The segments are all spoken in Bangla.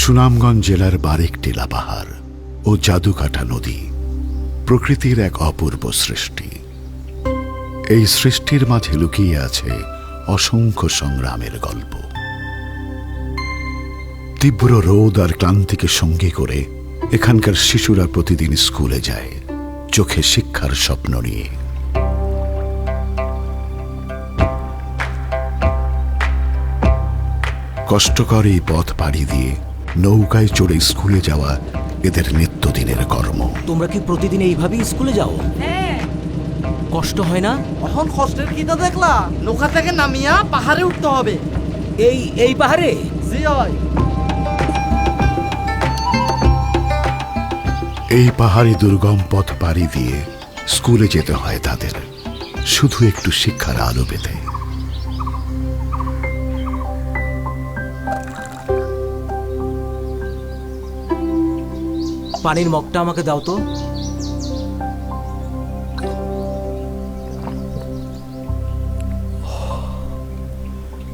সুনামগঞ্জ জেলার বারেকটিলা পাহাড় ও জাদুকাটা নদী প্রকৃতির এক অপূর্ব সৃষ্টি। এই সৃষ্টির মাঝে লুকিয়ে আছে অসংখ্য সংগ্রামের গল্প। তীব্র রোদ আর ক্লান্তিকে সঙ্গী করে এখানকার শিশুরা প্রতিদিন স্কুলে যায় চোখে শিক্ষার স্বপ্ন নিয়ে। কষ্টকর এই পথ পাড়ি দিয়ে নৌকায় চড়ে স্কুলে যাওয়া এদের নিত্যদিনের কর্ম। তোমরা কি প্রতিদিন এইভাবেই স্কুলে যাও? হ্যাঁ। কষ্ট হয় না? এখন কষ্টের কিটা দেখলা? নৌকা থেকে নামিয়া পাহাড়ে উঠতে হবে। এই পাহাড়ে? জি হয়। এই পাহাড়ি দুর্গম পথ পাড়ি দিয়ে স্কুলে যেতে হয় তাদের, শুধু একটু শিক্ষার আলো পেতে। পানির মগটা আমাকে দাও তো।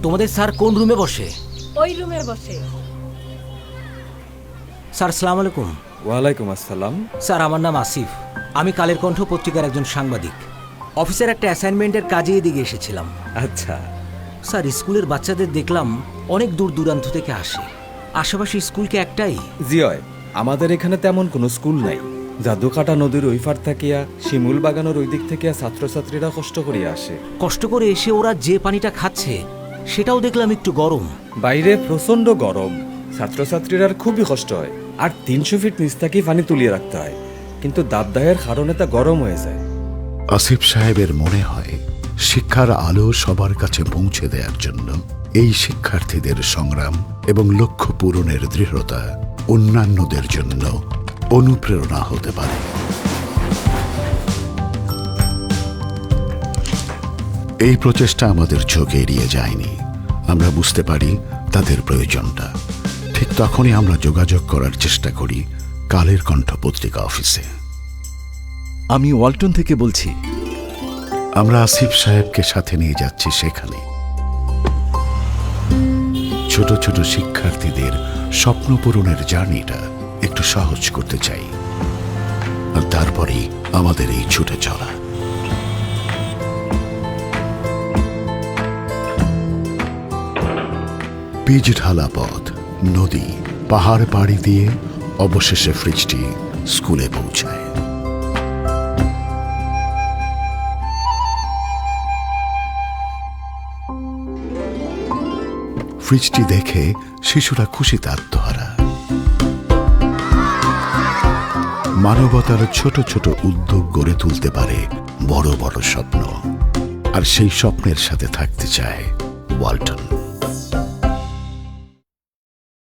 তোমাদের স্যার কোন রুমে বসে? ওই রুমে বসে। স্যার আসসালামু আলাইকুম। ওয়ালাইকুম আসসালাম। স্যার আমার নাম আসিফ, আমি কালের কণ্ঠ পত্রিকার একজন সাংবাদিক। অফিসের একটা অ্যাসাইনমেন্টের কাজে এদিকে এসেছিলাম। আচ্ছা স্যার স্কুলের বাচ্চাদের দেখলাম অনেক দূর দূরান্ত থেকে আসে। আশেপাশে স্কুল কি একটাই? জিয়য়, আমাদের এখানে তেমন কোনো স্কুল নাই। জাদুকাটা নদীর ওই পার থাকিয়া শিমুল বাগানের ওই দিক থেকে ছাত্রছাত্রীরা কষ্ট করিয়া আসে। কষ্ট করে এসে ওরা যে পানিটা খাচ্ছে সেটাও দেখলাম একটু গরম। বাইরে প্রচন্ড গরম, ছাত্রছাত্রীরা খুবই কষ্ট হয়। আর ৩০০ ফিট নিচ থেকেই পানি তুলিয়ে রাখতে হয়, কিন্তু দাবদাহের কারণে তা গরম হয়ে যায়। আসিফ সাহেবের মনে হয় শিক্ষার আলো সবার কাছে পৌঁছে দেওয়ার জন্য এই শিক্ষার্থীদের সংগ্রাম এবং লক্ষ্য পূরণের দৃঢ়তা অন্যান্যদের জন্য অনুপ্রেরণা হতে পারে। এই প্রচেষ্টা আমাদের চোখে এড়িয়ে যায়নি। আমরা বুঝতে পারি তাদের প্রয়োজনটা। ঠিক তখনই আমরা যোগাযোগ করার চেষ্টা করি কালের কণ্ঠ পত্রিকা অফিসে। আমি ওয়ালটন থেকে বলছি। আমরা আসিফ সাহেবকে সাথে নিয়ে যাচ্ছি সেখানে। ছোট ছোট শিক্ষার্থীদের স্বপ্ন পূরণের জার্নিটা একটু সহজ করতে চাই। আর তারপরেই আমাদের এই ছুটে চলা। পিচ ঢালা পথ, নদী, পাহাড় পাড়ি দিয়ে অবশেষে ফ্রিজটি স্কুলে পৌঁছায়। ফ্রিজটি দেখে শিশুরা খুশিতে আত্মহারা। মানবতার ছোট ছোট উদ্যোগ গড়ে তুলতে পারে বড় বড় স্বপ্ন, আর সেই স্বপ্নের সাথে থাকতে চায় ওয়ালটন।